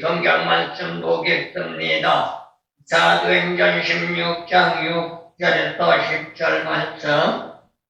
성경 말씀 보겠습니다. 사도행전 16장 6절에서 10절 말씀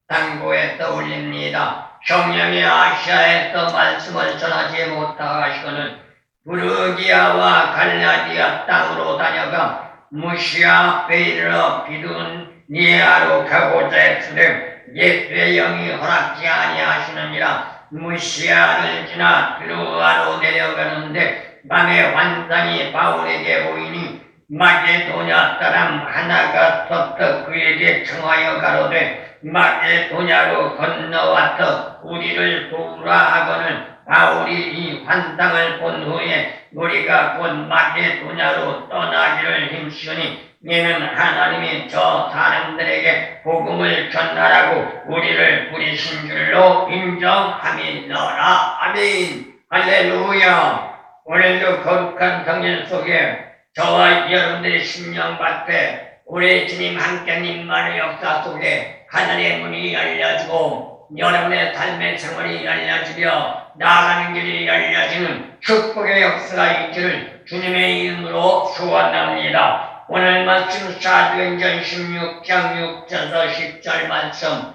당부에서 올립니다. 성령이 아시아에서 말씀을 전하지 못하시고는 부르기아와 갈라디아 땅으로 다녀가 무시아 베이르 비두니아로 가고자 했으되 예수의 영이 허락지 아니하시느니라. 무시아를 지나 드루아로 내려가는데 밤에 환상이 바울에게 보이니 마게도냐 사람 하나가 서서 그에게 청하여 가로되 마게도냐로 건너와서 우리를 도우라 하거늘 바울이 이 환상을 본 후에 우리가 곧 마게도냐로 떠나기를 힘쓰니 이는 하나님이 저 사람들에게 복음을 전하라고 우리를 부리신 줄로 인정함이너라. 아멘. 할렐루야. 오늘도 거룩한 성전 속에 저와 여러분들의 심령 밭에 우리 주님 하나님만의 역사 속에 하늘의 문이 열려지고 여러분의 삶의 생활이 열려지며 나아가는 길이 열려지는 축복의 역사가 있기를 주님의 이름으로 축원합니다. 오늘 말씀 사도행전 16장 6절에서 10절 말씀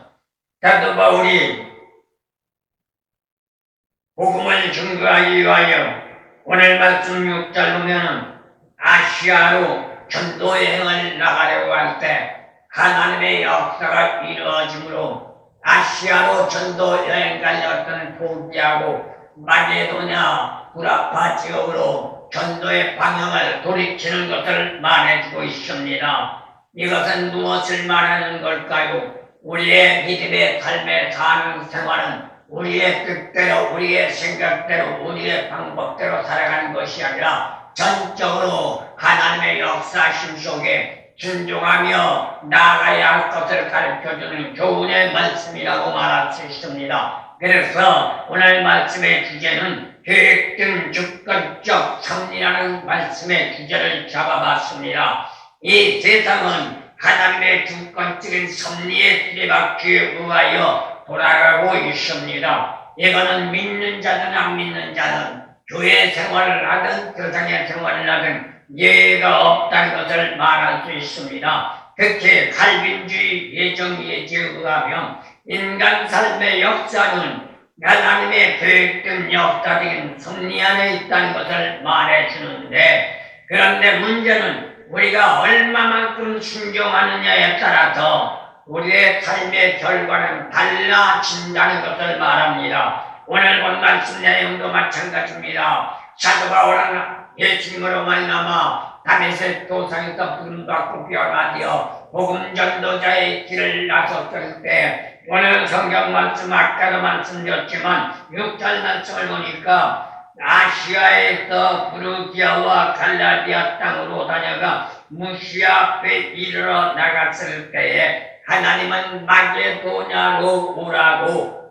사도 바울이 복음을 증거하기 위하여 오늘 말씀 6절 보면 아시아로 전도 여행을 나가려고 할 때 하나님의 역사가 이루어지므로 아시아로 전도 여행 가려던 포기하고 마게도냐 구라파 지역으로 전도의 방향을 돌이키는 것을 말해주고 있습니다. 이것은 무엇을 말하는 걸까요? 우리의 믿음의 삶의 사는 생활은 우리의 뜻대로 우리의 생각대로 우리의 방법대로 살아가는 것이 아니라 전적으로 하나님의 역사심 속에 순종하며 나아가야 할 것을 가르쳐주는 교훈의 말씀이라고 말할 수 있습니다. 그래서 오늘 말씀의 주제는 계획된 주권적 섭리라는 말씀의 주제를 잡아봤습니다. 이 세상은 하나님의 주권적인 섭리에 들이받기 위하여 돌아가고 있습니다. 이거는 믿는 자든 안 믿는 자든 교회 생활을 하든 세상의 생활을 하든 예외가 없다는 것을 말할 수 있습니다. 특히 칼빈주의 예정의에 의하면 인간 삶의 역사는 하나님의 계획된 역사적인 섭리 안에 있다는 것을 말해주는데, 그런데 문제는 우리가 얼마만큼 순종하느냐에 따라서 우리의 삶의 결과는 달라진다는 것을 말합니다. 오늘 본 말씀 내용도 마찬가지입니다. 사도 바울은 예수님으로 말미암아 다메섹 도상에서 부름받고 변화되어 복음 전도자의 길을 나섰을 때 오늘 성경 말씀 아까도 말씀드렸지만 6절 말씀을 보니까 아시아에서 부르기아와 갈라디아 땅으로 다녀가 무시아 앞에 이르러 나갔을 때에 하나님은 마게도냐로 오라고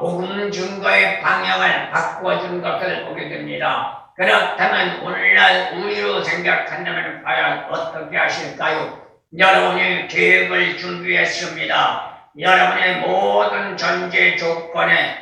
복음 증거의 방향을 바꿔준 것을 보게 됩니다. 그렇다면 오늘날 우리로 생각한다면 과연 어떻게 하실까요? 여러분이 계획을 준비했습니다. 여러분의 모든 전제 조건에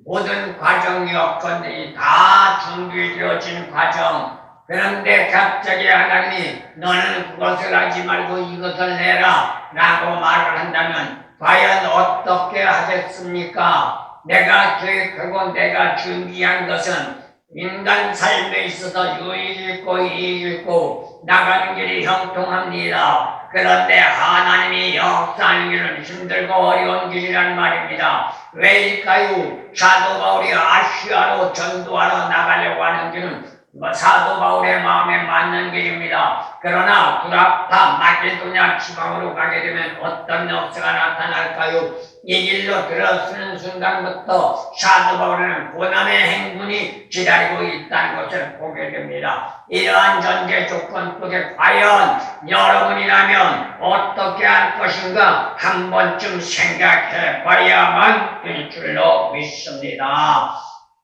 모든 과정 여건들이 다 준비되어진 과정. 그런데 갑자기 하나님이 너는 그것을 하지 말고 이것을 해라 라고 말을 한다면 과연 어떻게 하겠습니까? 내가 계획하고 내가 준비한 것은 인간 삶에 있어서 유익이 있고 이익이 있고 나가는 길이 형통합니다. 그런데 하나님이 역사하는 길은 힘들고 어려운 길이란 말입니다. 왜일까요? 사도 바울이 아시아로 전도하러 나가려고 하는 길은 사도 바울의 마음에 맞는 길입니다. 그러나 구라파 마게도냐 지방으로 가게 되면 어떤 역사가 나타날까요? 이 길로 들어서는 순간부터 사도 바울은 고난의 행군이 기다리고 있다는 것을 보게 됩니다. 이러한 전제 조건 속에 과연 여러분이라면 어떻게 할 것인가 한 번쯤 생각해 봐야만 될 줄로 믿습니다.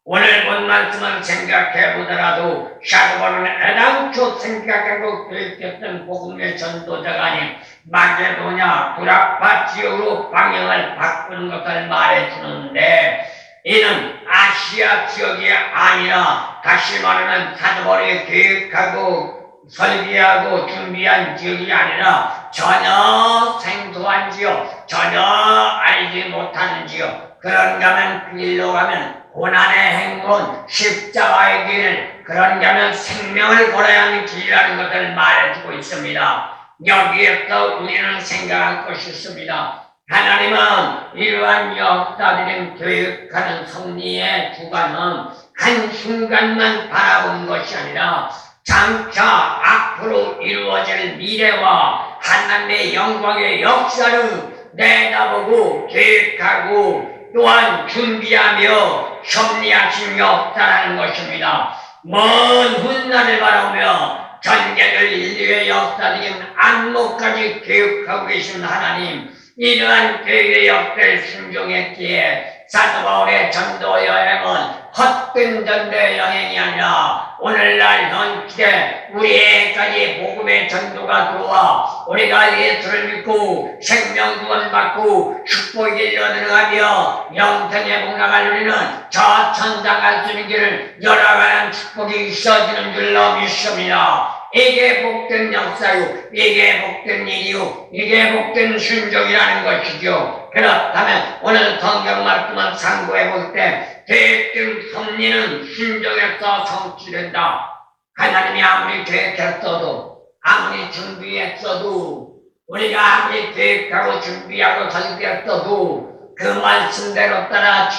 오늘 본 말씀을 생각해 보더라도 사도 바울은 애당초 생각하고 계획했던 복음의 전도자가 아닌 마게도냐 구라파 지역으로 방향을 바꾸는 것을 말해주는데 이는 아시아 지역이 아니라 다시 말하면 사도바울이 계획하고 설계하고 준비한 지역이 아니라 전혀 생소한 지역, 전혀 알지 못하는 지역. 그런가 하면 그 길로 가면 고난의 행군, 십자가의 길, 그런가 하면 생명을 걸어야 하는 길이라는 것을 말해주고 있습니다. 여기에서 우리는 생각할 것이 있습니다. 하나님은 이러한 역사들은 교육하는 섭리의 주관은 한순간만 바라본 것이 아니라 장차 앞으로 이루어질 미래와 하나님의 영광의 역사를 내다보고 계획하고 또한 준비하며 섭리하신 역사라는 것입니다. 먼 훗날을 바라보며 전개될 인류의 역사적인 안목까지 계획하고 계신 하나님, 이러한 계획의 역사를 순종했기에 사도 바울의 전도 여행은 헛된 전도 여행이 아니라 오늘날 현 시대 우리에게까지 복음의 전도가 들어와 우리가 예수를 믿고 생명 구원받고 축복의 길로 들어가며 영생에 복락을 누리는 저 천당 갈 수 있는 길을 열어가는 축복이 있어지는 줄로 믿습니다. 이게 복된 역사요, 이게 복된 일이요, 이게 복된 순종이라는 것이죠. 그렇다면 오늘 성경 말씀을 상고해 볼 때 계획된 섭리는 순종에서 성취된다. 하나님이 아무리 계획했어도, 아무리 준비했어도, 우리가 아무리 계획하고 준비하고 설계했어도 그 말씀대로 따라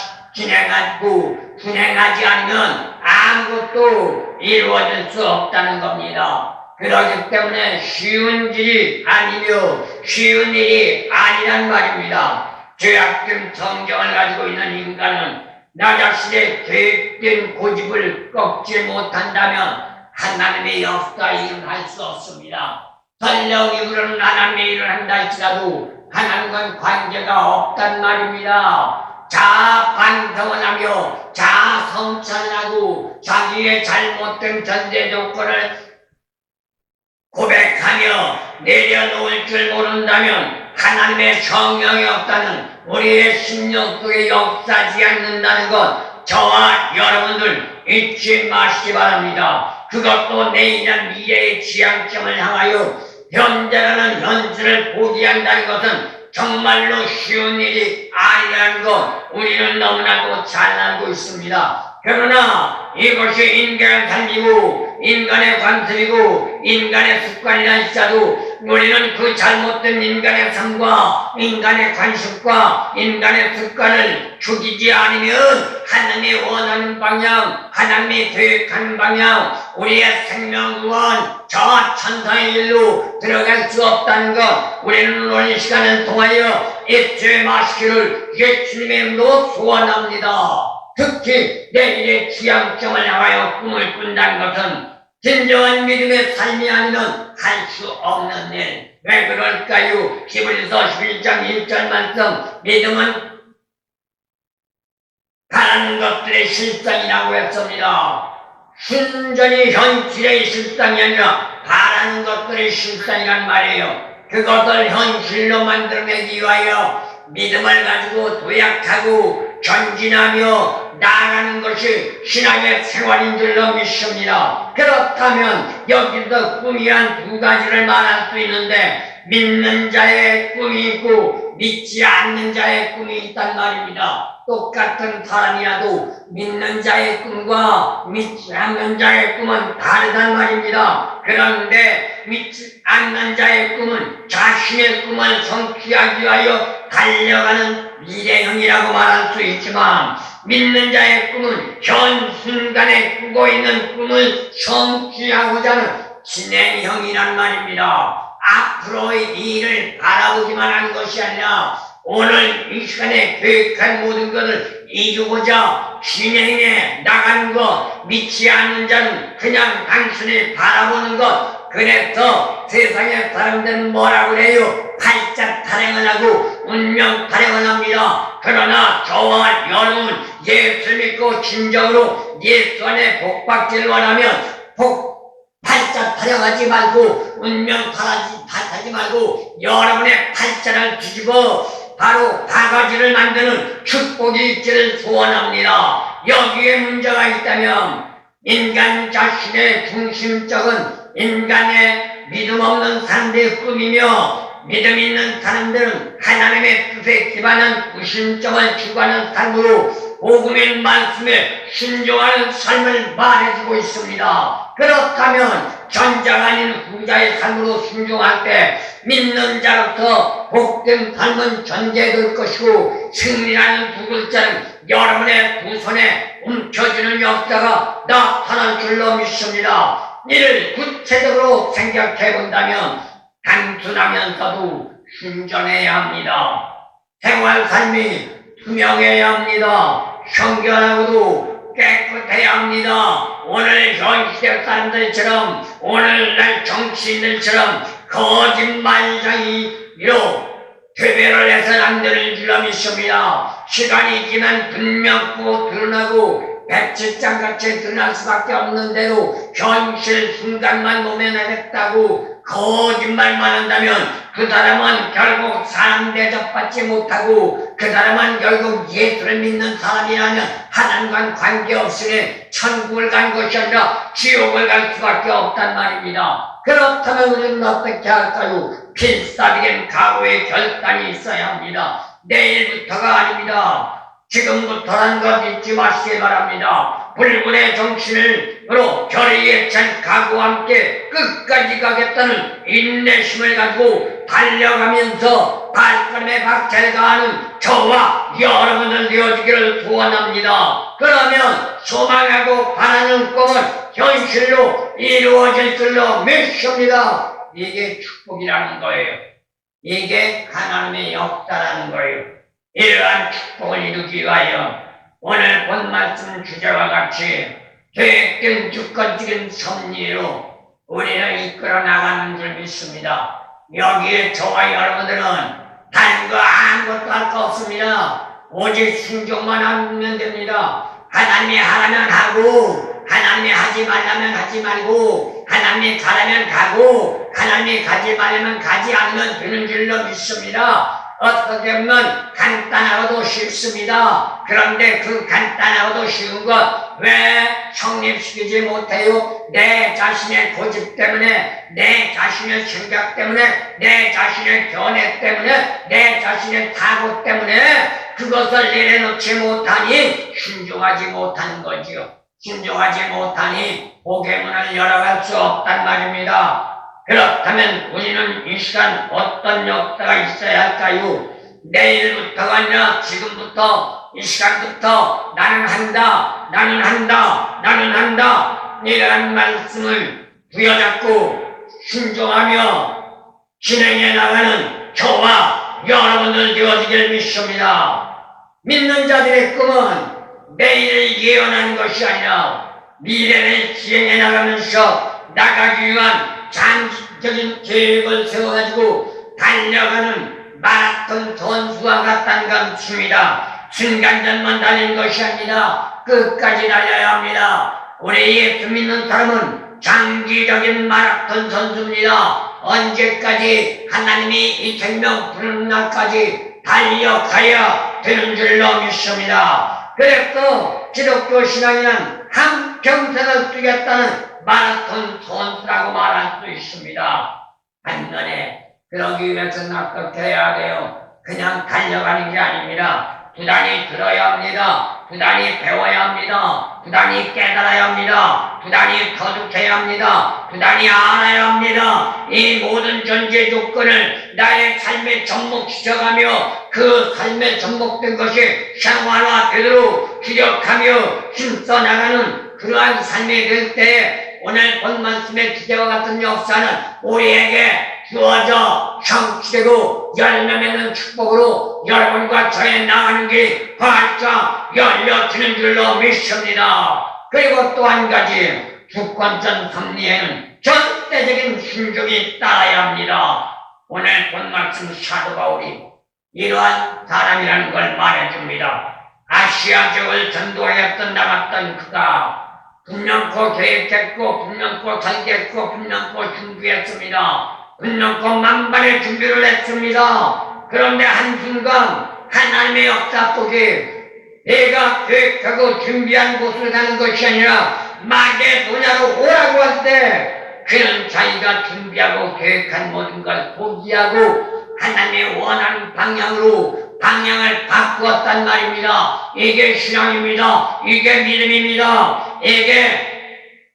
진행하지 않으면 아무것도 이루어질 수 없다는 겁니다. 그렇기 때문에 쉬운 길이 아니며 쉬운 일이 아니란 말입니다. 죄악된 성경을 가지고 있는 인간은 나 자신의 계획된 고집을 꺾지 못한다면 하나님의 역사 일은 할 수 없습니다. 설령 이들은 하나님의 일을 한다 할지라도 하나님과는 관계가 없단 말입니다. 자아 반성을 하며 자아 성찰을 하고 자기의 잘못된 전제 조건을 고백하며 내려놓을 줄 모른다면 하나님의 성령이 없다는 우리의 심령 속에 역사하지 않는다는 것, 저와 여러분들 잊지 마시기 바랍니다. 그것도 내일이나 미래의 지향점을 향하여 현재라는 현실을 포기한다는 것은 정말로 쉬운 일이 아니라는 것 우리는 너무나도 잘 알고 있습니다. 그러나 이것이 인간의 삶이고 인간의 관습이고 인간의 습관이라 할지라도 우리는 그 잘못된 인간의 삶과 인간의 관습과 인간의 습관을 죽이지 않으면 하나님이 원하는 방향, 하나님이 계획하는 방향, 우리의 생명구원, 저 천상의 길로 들어갈 수 없다는 것 우리는 오늘 이 시간을 통하여 잊지 마시기를 예수님의 이름으로 소원합니다. 특히 내일의 지향점을 향하여 꿈을 꾼다는 것은 진정한 믿음의 삶이 아니면 할 수 없는 일. 왜 그럴까요? 히브리서 11장 1절 말씀, 믿음은 바라는 것들의 실상이라고 했습니다. 순전히 현실의 실상이 아니라 바라는 것들의 실상이란 말이에요. 그것을 현실로 만들어내기 위하여 믿음을 가지고 도약하고 전진하며 나아가는 것이 신앙의 생활인 줄로 믿습니다. 그렇다면 여기서 꿈이 한 두 가지를 말할 수 있는데 믿는 자의 꿈이 있고 믿지 않는 자의 꿈이 있단 말입니다. 똑같은 사람이라도 믿는 자의 꿈과 믿지 않는 자의 꿈은 다르단 말입니다. 그런데 믿지 않는 자의 꿈은 자신의 꿈을 성취하기 위하여 달려가는 미래형이라고 말할 수 있지만 믿는 자의 꿈은 현 순간에 꾸고 있는 꿈을 성취하고자 하는 진행형이란 말입니다. 앞으로의 일을 바라보기만 하는 것이 아니라 오늘 이 시간에 계획한 모든 것을 이루고자 진행해 나가는 것, 믿지 않는 자는 그냥 단순히 바라보는 것. 그래서 세상의 사람들은 뭐라고 그래요? 팔자 타령을 하고 운명 타령을 합니다. 그러나 저와 여러분 예수 믿고 진정으로 예수 안에 복받기를 원하면 팔자 타령하지 말고 운명 탓하지 말고 여러분의 팔자를 뒤집어 바로 바가지를 만드는 축복이 있기를 소원합니다. 여기에 문제가 있다면 인간 자신의 중심적인 인간의 믿음 없는 사람들의 꿈이며 믿음 있는 사람들은 하나님의 뜻에 기반한 구심점을 추구하는 삶으로 복음의 말씀에 순종하는 삶을 말해주고 있습니다. 그렇다면 전자가 아닌 후자의 삶으로 순종할 때 믿는 자로서 복된 삶은 전개될 것이고 승리라는 두 글자는 여러분의 두 손에 움켜쥐는 역사가 나타날 줄로 믿습니다. 이를 구체적으로 생각해 본다면 단순하면서도 순전해야 합니다. 생활 삶이 투명해야 합니다. 청결하고도 깨끗해야 합니다. 오늘 현 시대 사람들처럼 오늘날 정치인들처럼 거짓말쟁이로 퇴배를 해서는 안 되는 줄로 믿습니다. 시간이 지난 분명하고 드러나고 백지장같이 드러날 수밖에 없는 대로 현실 순간만 모면하겠다고 거짓말만 한다면 그 사람은 결국 사람 대접받지 못하고 그 사람은 결국 예수를 믿는 사람이라면 하나님과 관계없으니 천국을 간 것이 아니라 지옥을 갈 수밖에 없단 말입니다. 그렇다면 우리는 어떻게 할까요? 필사적인 각오의 결단이 있어야 합니다. 내일부터가 아닙니다. 지금부터라는 것 잊지 마시기 바랍니다. 불굴의 정신으로 결의에 찬 각오와 함께 끝까지 가겠다는 인내심을 가지고 달려가면서 발걸음에 박차를 가하는 저와 여러분들 되어주기를 소원합니다. 그러면 소망하고 바라는 꿈은 현실로 이루어질 줄로 믿습니다. 이게 축복이라는 거예요. 이게 하나님의 역사라는 거예요. 이러한 축복을 이루기 위하여 오늘 본 말씀 주제와 같이 계획된 주권적인 섭리로 우리를 이끌어 나가는 줄 믿습니다. 여기에 저와 여러분들은 다른 거 아무것도 할 거 없습니다. 오직 순종만 하면 됩니다. 하나님이 하라면 하고 하나님이 하지 말라면 하지 말고 하나님이 가라면 가고 하나님이 가지 말라면 가지 않으면 되는 줄로 믿습니다. 어떻게 보면 간단하고도 쉽습니다. 그런데 그 간단하고도 쉬운 것 왜 성립시키지 못해요? 내 자신의 고집 때문에, 내 자신의 생각 때문에, 내 자신의 견해 때문에, 내 자신의 사고 때문에 그것을 내려놓지 못하니 순종하지 못하는 거지요. 순종하지 못하니 복의 문을 열어갈 수 없단 말입니다. 그렇다면 우리는 이 시간 어떤 역사가 있어야 할까요? 내일부터가 아니라 지금부터 이 시간부터 나는 한다, 나는 한다, 나는 한다 이러한 말씀을 부여잡고 순종하며 진행해 나가는 저와 여러분들 되어지기를 믿습니다. 믿는 자들의 꿈은 내일을 예언하는 것이 아니라 미래를 지행해 나가면서 나가기 위한 장기적인 계획을 세워가지고 달려가는 마라톤 선수와 같다는 것입니다. 순간전만 달리는 것이 아니라 끝까지 달려야 합니다. 우리 예수 믿는 사람은 장기적인 마라톤 선수입니다. 언제까지 하나님이 이 생명 부르는 날까지 달려가야 되는 줄로 믿습니다. 그래서 기독교 신앙이란 한평생을 뛰겠다는 마라톤 선수라고 말할 수 있습니다. 반면에 그러기 위해서는 어떻게 해야 돼요? 그냥 달려가는 게 아닙니다. 부단히 들어야 합니다. 부단히 배워야 합니다. 부단히 깨달아야 합니다. 부단히 거듭해야 합니다. 부단히 알아야 합니다. 이 모든 전제 조건을 나의 삶에 접목시켜가며 그 삶에 접목된 것이 생활화되도록 기력하며 힘써 나가는 그러한 삶이 될 때에 오늘 본 말씀의 주제와 같은 역사는 우리에게 주어져 성취되고 열매 맺는 축복으로 여러분과 저의 나가는 길이 활짝 열려지는 줄로 믿습니다. 그리고 또 한 가지 주권적 섭리에는 절대적인 순종이 따라야 합니다. 오늘 본 말씀 사도 바울이 이러한 사람이라는 걸 말해줍니다. 아시아 지역을 전도하였던 나갔던 그가 분명코 계획했고 분명코 설계했고 분명코 준비했습니다. 분명코 만반의 준비를 했습니다. 그런데 한순간 하나님의 역사 속에 내가 계획하고 준비한 곳을 가는 것이 아니라 마게도냐로 오라고 할 때 그는 자기가 준비하고 계획한 모든 걸 포기하고 하나님의 원하는 방향으로 방향을 바꾸었단 말입니다. 이게 신앙입니다. 이게 믿음입니다. 이게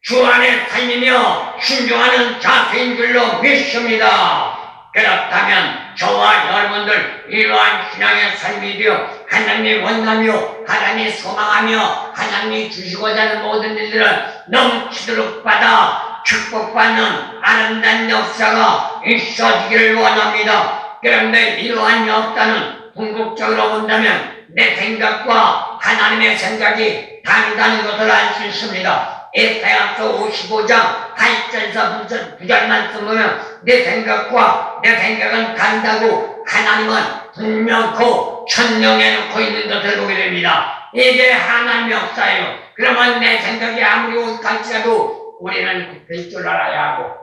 주 안에 살리며 순종하는 자세인 줄로 믿습니다. 그렇다면 저와 여러분들 이러한 신앙의 삶이 되어 하나님이 원하며 하나님이 소망하며 하나님이 주시고자 하는 모든 일들을 넘치도록 받아 축복받는 아름다운 역사가 있어지기를 원합니다. 그런데 이러한 역사는 궁극적으로 본다면 내 생각과 하나님의 생각이 다르다는 것을 알 수 있습니다. 에사야서 55장 8절에서 9절만 써보면 내 생각과 내 생각은 다르다고 하나님은 분명코 천명해놓고 있는 것을 보게 됩니다. 이게 하나님의 역사예요. 그러면 내 생각이 아무리 옳갈지라도 우리는 될 줄 알아야 하고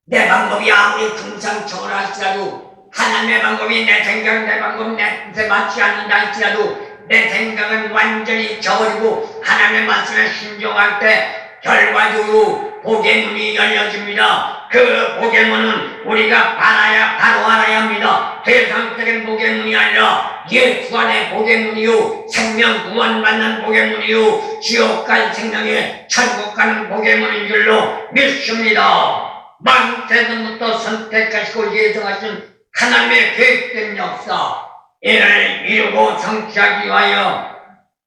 내 방법이 아무리 금상첨화할지라도 하나님의 방법이 내 생각, 내 방법, 내 뜻에 맞지 않는다 할지라도 내 생각은 완전히 저버리고 하나님의 말씀에 순종할 때 결과적으로 복의 문이 열려집니다. 그 복의 문은 우리가 바로 알아야 합니다. 세상적인 복의 문이 아니라 예수 안의 복의 문이요, 생명 구원받는 복의 문이요, 지옥 갈 생명에 천국 가는 복의 문인 줄로 믿습니다. 만세전부터 선택하시고 예정하신 하나님의 계획된 역사, 이를 이루고 성취하기 위하여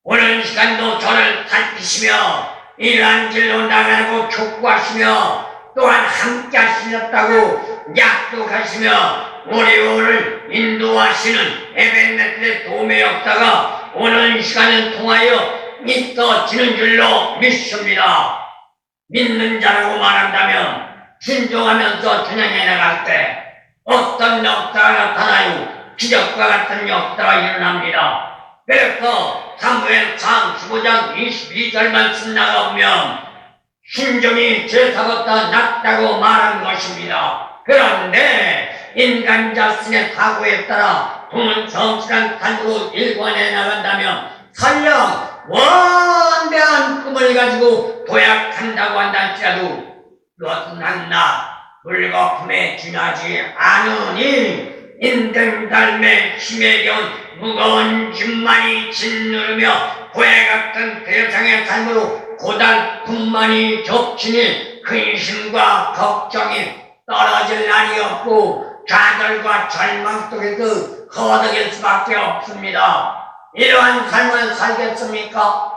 오늘 시간도 저를 살피시며 이러한 길로 나가라고 촉구하시며 또한 함께 하시겠다고 약속하시며 우리 오늘 인도하시는 에벤네스의 도움의 역사가 오늘 이 시간을 통하여 있어지는 줄로 믿습니다. 믿는 자라고 말한다면 순종하면서 준행해 나갈 때 어떤 역사가 나타나요? 기적과 같은 역사가 일어납니다. 그래서 사무엘상 15장 22절 말씀 나가보면 순종이 제사보다 낫다고 말한 것입니다. 그런데 인간 자신의 사고에 따라 돈은 성실한 삶으로 일관해 나간다면 설령 원대한 꿈을 가지고 도약한다고 한다 할지라도 그것은 한낱 물거품에 지나지 않으니 인생 삶의 힘에 겨운 무거운 짐만이 짓누르며 고해 같은 세상의 삶으로 고달픔만이 겹치니 근심과 걱정이 떨어질 날이 없고 좌절과 절망 속에서 허덕일 수밖에 없습니다. 이러한 삶을 살겠습니까?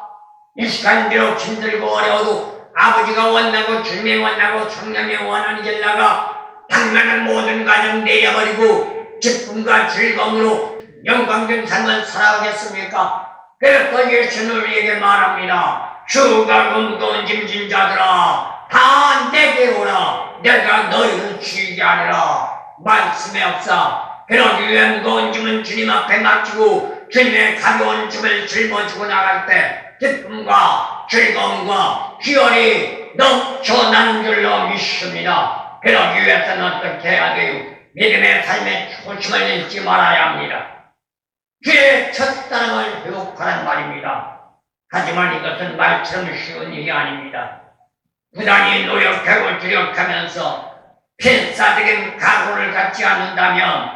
이 시간 비록 힘들고 어려워도 아버지가 원하고 주님이 원하고 성령이 원하는 길 나가 당면한 모든 가정 내려버리고 기쁨과 즐거움으로 영광된 삶을 살아가겠습니까? 그래서 예수는 우리에게 말합니다. 주가 무거운 짐진 자들아 다 내게 오라 내가 너희를 치유게 하리라. 말씀의 역사 그러기 위해 무거운 짐은 주님 앞에 맡기고 주님의 가벼운 짐을 짊어지고 나갈 때 기쁨과 즐거움과 희열이 넘쳐나는 줄로 믿습니다. 그러기 위해서는 어떻게 해야 돼요? 믿음의 삶에 초심을 잃지 말아야 합니다. 주의 첫사랑을 회복하란 말입니다. 하지만 이것은 말처럼 쉬운 일이 아닙니다. 부단히 노력하고 주력하면서 필사적인 각오를 갖지 않는다면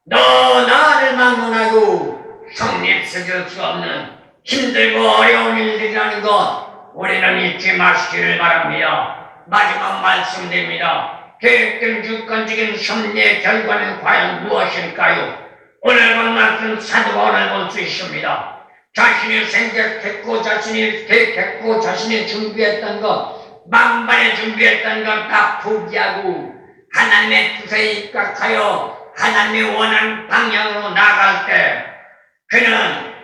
너 나를 막론하고 성립시킬 수 없는 힘들고 어려운 일들이라는 것 우리는 잊지 마시기를 바랍니다. 마지막 말씀드립니다. 계획된 주권적인 섭리의 결과는 과연 무엇일까요? 오늘 본 말씀 사도바울을 볼 수 있습니다. 자신이 생각했고 자신이 계획했고 자신이 준비했던 것 만반에 준비했던 것 다 포기하고 하나님의 뜻에 입각하여 하나님이 원하는 방향으로 나갈 때 그는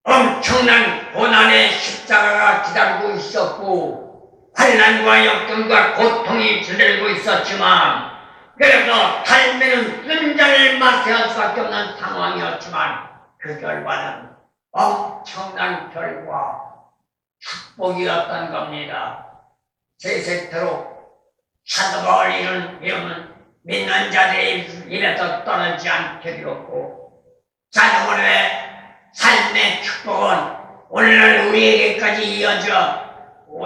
엄청난 고난의 십자가가 기다리고 있었고 환난과 역경과 고통이 들고 있었지만 그래서 삶에는 끈장을 마셔할 수밖에 없는 상황이었지만 그 결과는 엄청난 결과 축복이었던 겁니다. 세세토록 사도바울 이름은 믿는 자들의 입에서 떠나지 않게 되었고, 자동으로의 삶의 축복은 오늘날 우리에게까지 이어져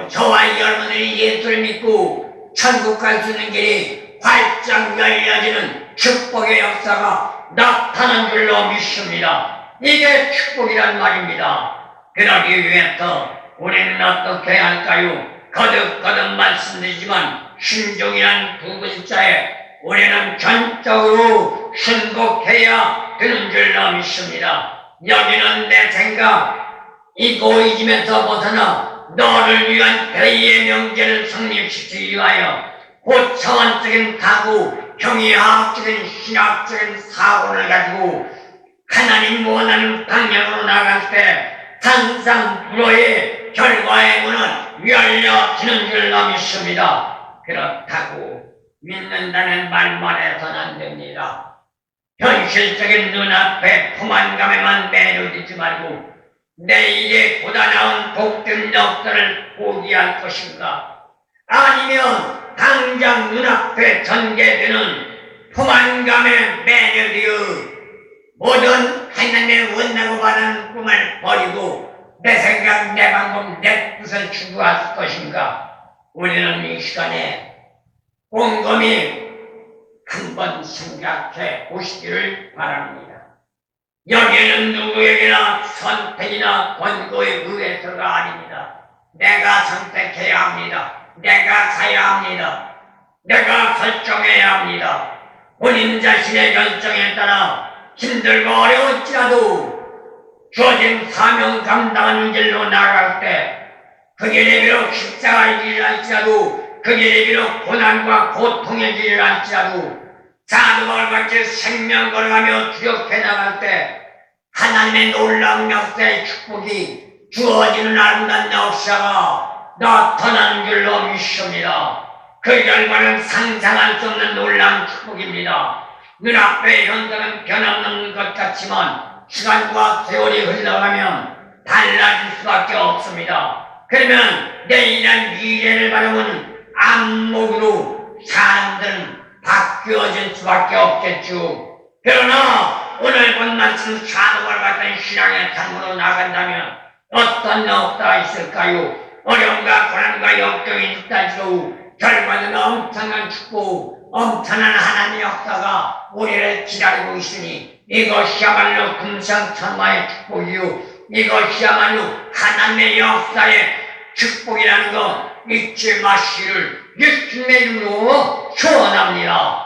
저와 여러분들이 예수를 믿고 천국 갈 수 있는 길이 활짝 열려지는 축복의 역사가 나타난 줄로 믿습니다. 이게 축복이란 말입니다. 그러기 위해서 우리는 어떻게 해야 할까요? 거듭거듭 말씀드리지만 신중이란 두 글자에 우리는 전적으로 순복해야 되는 줄로 믿습니다. 여기는 내 생각, 이 고이즘에서 벗어나 너를 위한 대의의 명제를 성립시키기 위하여 고차원적인 가구, 경의학적인 신학적인 사고를 가지고 하나님 원하는 방향으로 나갈 때 항상 불어의 결과의 문은 열려지는 줄로 믿습니다. 그렇다고 믿는다는 말만 해서는 안 됩니다. 현실적인 눈앞에 포만감에만 매료되지 말고 내일의 보다 나은 복된 역사를 포기할 것인가? 아니면 당장 눈앞에 전개되는 포만감에 매료되어 모든 하나님의 원하고 바라는 꿈을 버리고 내 생각, 내 방법, 내 뜻을 추구할 것인가? 우리는 이 시간에 꼼꼼히 한번 생각해 보시기를 바랍니다. 여기에는 누구에게나 선택이나 권고에 의해서가 아닙니다. 내가 선택해야 합니다. 내가 가야 합니다. 내가 결정해야 합니다. 본인 자신의 결정에 따라 힘들고 어려울지라도 주어진 사명 감당하는 길로 나아갈 때 그 길이 비록 십자가의 길을 할지라도 그 길이 비록 고난과 고통의 길을 할지라도 사도바울 같이 생명 걸어가며 주역해 나갈 때 하나님의 놀라운 역사의 축복이 주어지는 아름다운 역사가 나타나는 줄로 믿습니다. 그 결과는 상상할 수 없는 놀라운 축복입니다. 눈앞의 현상은 변함없는 것 같지만 시간과 세월이 흘러가면 달라질 수밖에 없습니다. 그러면 내일이란 미래를 바라보는 안목으로 사람들은 바뀌어질 수밖에 없겠죠. 그러나 오늘 본 말씀 사도바울 같은 신앙의 삶으로 나간다면 어떤 역사가 있을까요? 어려움과 고난과 역경이 있다지도 결과는 엄청난 축복, 엄청난 하나님의 역사가 우리를 기다리고 있으니 이것이야말로 금상천마의 축복이요 이것이야말로 하나님의 역사의 축복이라는 것 잊지 마시기를 예수님의 이름으로 축원합니다.